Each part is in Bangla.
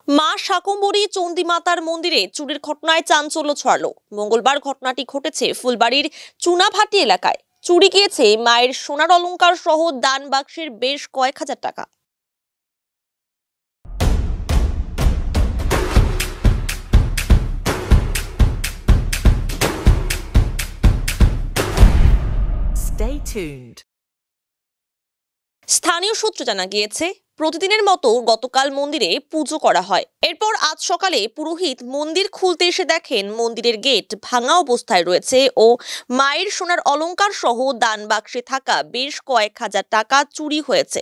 মা শাকম্ভরী চণ্ডীমাতার মন্দিরে চুরির ঘটনায় চাঞ্চল্য ছড়ালো। মঙ্গলবার ঘটনাটি ঘটেছে ফুলবাড়ির চুনাভাটি এলাকায়। চুরি গিয়েছে মায়ের সোনার অলংকার সহ দান বাক্সের বেশ কয়েক হাজার টাকা। Stay tuned. স্থানীয় সূত্রে জানা গিয়েছে, প্রতিদিনের মতো গতকাল মন্দিরে পুজো করা হয়। এরপর আজ সকালে পুরোহিত মন্দির খুলতে এসে দেখেন মন্দিরের গেট ভাঙা অবস্থায় রয়েছে ও মায়ের সোনার অলংকার সহ দান বাক্সে থাকা বেশ কয়েক হাজার টাকা চুরি হয়েছে।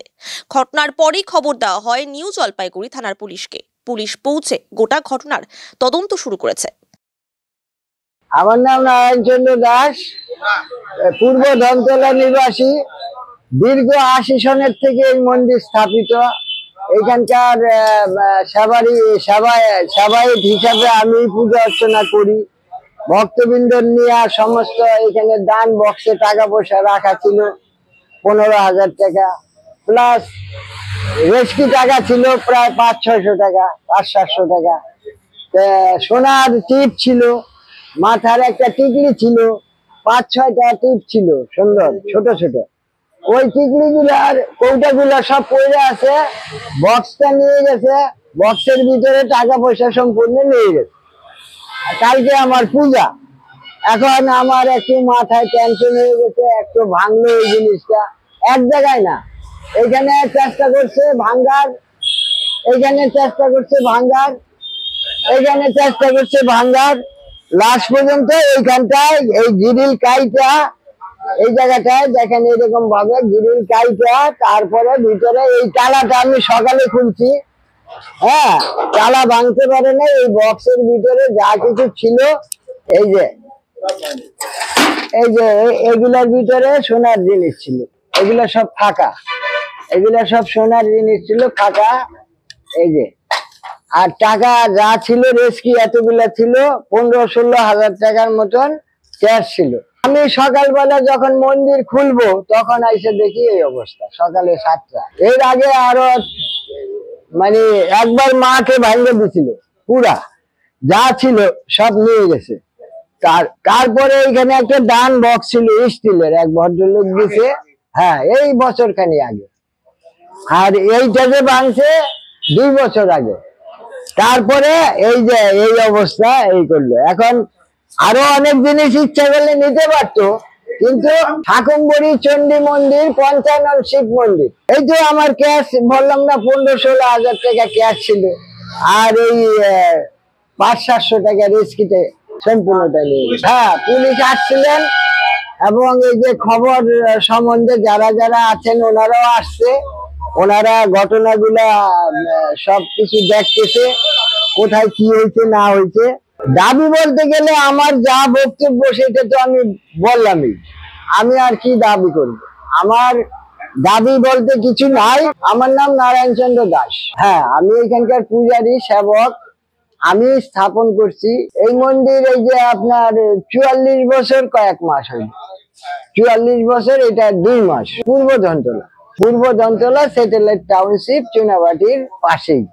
ঘটনার পরেই খবর দেওয়া হয় নিউ জলপাইগুড়ি থানার পুলিশকে। পুলিশ পৌঁছে গোটা ঘটনার তদন্ত শুরু করেছে। আমার নাম নারায়ণ চন্দ্র দাস, পূর্ব ধনতলা নিবাসী। দীর্ঘ 80 সনের থেকে এই মন্দির স্থাপিত। এখানকার সেবায়েত হিসাবে আমি পূজা অর্চনা করি। ভক্তবৃন্দ নিয়ে সমস্ত এখানে দান বক্সে টাকা পয়সা রাখা ছিল 15,000 টাকা, প্লাস রেশকি টাকা ছিল প্রায় 500-600 টাকা, 500-700 টাকা। সোনার টিপ ছিল, মাথার একটা টিকলি ছিল, 5-6টা টিপ ছিল সুন্দর ছোট ছোট। ওই টিকলি গুলার কৌটা গুলা সব পড়ে আছে। বক্সটা নিয়ে গেছে, বক্সের ভিতরে টাকা পয়সা সম্পূর্ণ নিয়ে গেছে। কালকে আমার পূজা, এখন আমার একটু মাথায় টেনশন হয়ে গেছে, একটু ভাঙলো এই জিনিসটা। এক জায়গায় না, এখানে চেষ্টা করছে ভাঙ্গার, এখানে চেষ্টা করছে ভাঙ্গার, এখানে চেষ্টা করছে ভাঙ্গার, লাস্ট পর্যন্ত এইখানটায় এই গিরিল কাইটা, এই জায়গাটায় দেখেন এরকম ভাবে গিরিল কাইটা, তারপরে ভিতরে এই তালাটা আমি সকালে খুলছি। হ্যাঁ, তালা ভাঙতে পারে না। এই বক্সের ভিতরে যা কিছু ছিল, এই যে এগুলোর ভিতরে সোনার জিনিস ছিল, এগুলো সব ফাঁকা, এগুলো সব সোনার জিনিস ছিল ফাঁকা। এই যে আর টাকা যা ছিল রেশকি এতগুলা ছিল, 15-16 হাজার টাকার মতন ক্যাশ ছিল। আমি সকালবেলা যখন মন্দির খুলবো তখন এসে দেখি এই অবস্থা, সকালে 7টা। এর আগে আরো মানে একবার মাকে ভাঙে দিছিল, পুরা যা ছিল সব নিয়ে গেছে। তারপরে এখানে একটা দান বক্স ছিল স্টিলের, এক ভদ্রলোক দিছে, হ্যাঁ এই বছর খানি আগে। আর এইটা যে ভাঙছে 2 বছর আগে। তারপরে এই যে এই অবস্থা এই করলো। এখন আরো অনেক জিনিস ইচ্ছা করলে নিতে পারতো, কিন্তু শাকম্ভরী চণ্ডী মন্দির, 55 শিব মন্দির, এই তো আমার ক্যাশ বললাম না 15-16 হাজার টাকা ক্যাশ ছিল। আর এই 500-700 টাকা রেশকিতে সম্পূর্ণটা নিয়ে। হ্যাঁ, পুলিশ আসছিলেন এবং এই যে খবর সম্বন্ধে যারা যারা আছেন ওনারাও আসছে। ওনারা ঘটনাগুলা সবকিছু দেখতেছে, কোথায় কি হয়েছে না হয়েছে। দাবি বলতে গেলে আমার যা বক্তব্য সেটা তো আমি বললামই, আমি আর কি দাবি করব। আমার দাবি বলতে কিছু নাই। আমার নাম নারায়ণ চন্দ্র দাস। হ্যাঁ, আমি এখানকার পূজারী সেবক। আমি স্থাপন করছি এই মন্দির। এই যে আপনার 44 বছর কয়েক মাস হইল, 44 বছর এটা 2 মাস। পূর্ব ধনতলা স্যাটেলাইট টাউনশিপ, চুনাভাটির পাশেই।